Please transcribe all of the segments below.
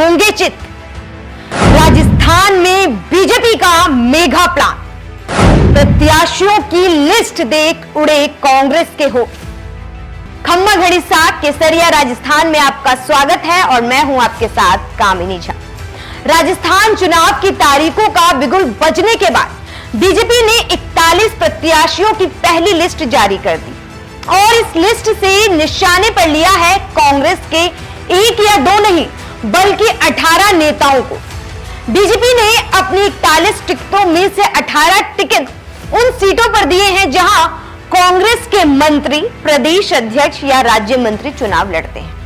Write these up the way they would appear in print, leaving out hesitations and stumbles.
होंगे चित। राजस्थान में बीजेपी का मेगा प्लान, प्रत्याशियों की लिस्ट देख उड़े कांग्रेस के हो। खम्मा घड़ी साथ केसरिया राजस्थान में आपका स्वागत है और मैं हूं आपके साथ कामिनी झा। राजस्थान चुनाव की तारीखों का बिगुल बजने के बाद बीजेपी ने 41 प्रत्याशियों की पहली लिस्ट जारी कर दी और इस लिस्ट से निशाने पर लिया है कांग्रेस के एक या दो नहीं बल्कि 18 नेताओं को। बीजेपी ने अपनी 41 टिकटों में से 18 टिकट उन सीटों पर दिए हैं जहां कांग्रेस के मंत्री, प्रदेश अध्यक्ष या राज्य मंत्री चुनाव लड़ते हैं।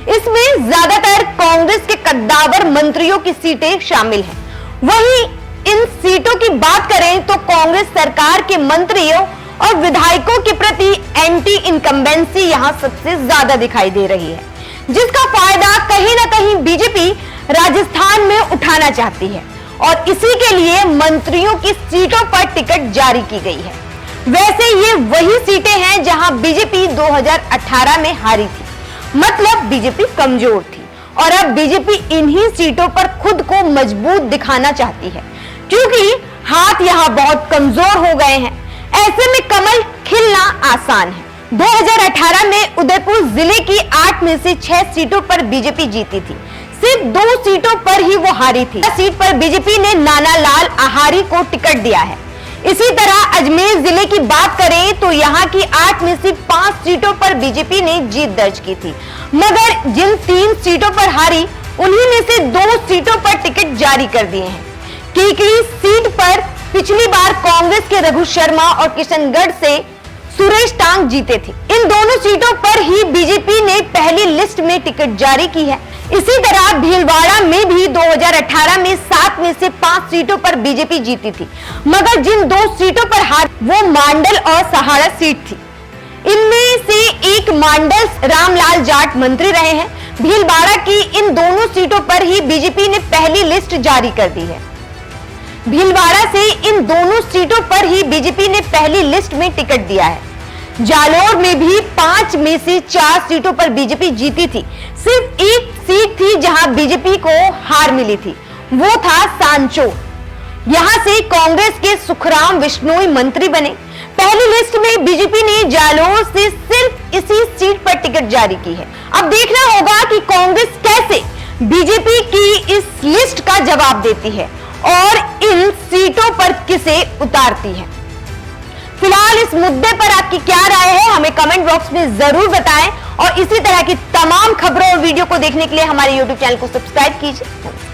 इसमें ज्यादातर कांग्रेस के कद्दावर मंत्रियों की सीटें शामिल हैं। वहीं इन सीटों की बात करें तो कांग्रेस सरकार के मंत्रियों और विधायकों के प्रति एंटी इनकम्बेंसी यहां सबसे ज्यादा दिखाई दे रही है, जिसका फायदा कहीं ना कहीं बीजेपी राजस्थान में उठाना चाहती है और इसी के लिए मंत्रियों की सीटों पर टिकट जारी की गई है। वैसे ये वही सीटें हैं जहां बीजेपी 2018 में हारी थी, मतलब बीजेपी कमजोर थी और अब बीजेपी इन्हीं सीटों पर खुद को मजबूत दिखाना चाहती है, क्योंकि हाथ यहां बहुत कमजोर हो गए हैं। ऐसे में कमल खिलना आसान है। 2018 में उदयपुर जिले की 8 में से 6 सीटों पर बीजेपी जीती थी, सिर्फ 2 सीटों पर ही वो हारी थी। सीट पर बीजेपी ने नाना लाल आहारी को टिकट दिया है। इसी तरह अजमेर जिले की बात करें तो यहाँ की 8 में से 5 सीटों पर बीजेपी ने जीत दर्ज की थी, मगर जिन 3 सीटों पर हारी उन्हीं में से 2 सीटों पर टिकट जारी कर दिए हैं। कीकरी सीट पर पिछली बार कांग्रेस के रघु शर्मा और किशनगढ़ से सुरेश टांग जीते थे। इन दोनों सीटों पर ही बीजेपी ने पहली लिस्ट में टिकट जारी की है। इसी तरह भीलवाड़ा में भी 2018 में 7 में से 5 सीटों पर बीजेपी जीती थी, मगर जिन 2 सीटों पर हार वो मांडल और सहाड़ा सीट थी। इनमें से एक मांडल रामलाल जाट मंत्री रहे हैं। भीलवाड़ा की इन दोनों सीटों पर ही बीजेपी ने पहली लिस्ट जारी कर दी है। भीलवाड़ा से इन दोनों सीटों पर ही बीजेपी ने पहली लिस्ट में टिकट दिया है। जालोर में भी 5 में से 4 सीटों पर बीजेपी जीती थी। सिर्फ एक सीट थी जहां बीजेपी को हार मिली थी, वो था सांचौर। यहां से कांग्रेस के सुखराम बिश्नोई मंत्री बने। पहली लिस्ट में बीजेपी ने जालोर से सिर्फ इसी सीट पर टिकट जारी की है। अब देखना होगा कि कांग्रेस कैसे बीजेपी की इस लिस्ट का जवाब देती है और इन सीटों पर किसे उतारती है। फिलहाल इस मुद्दे पर आपकी क्या राय है, हमें कमेंट बॉक्स में जरूर बताएं और इसी तरह की तमाम खबरों और वीडियो को देखने के लिए हमारे YouTube चैनल को सब्सक्राइब कीजिए।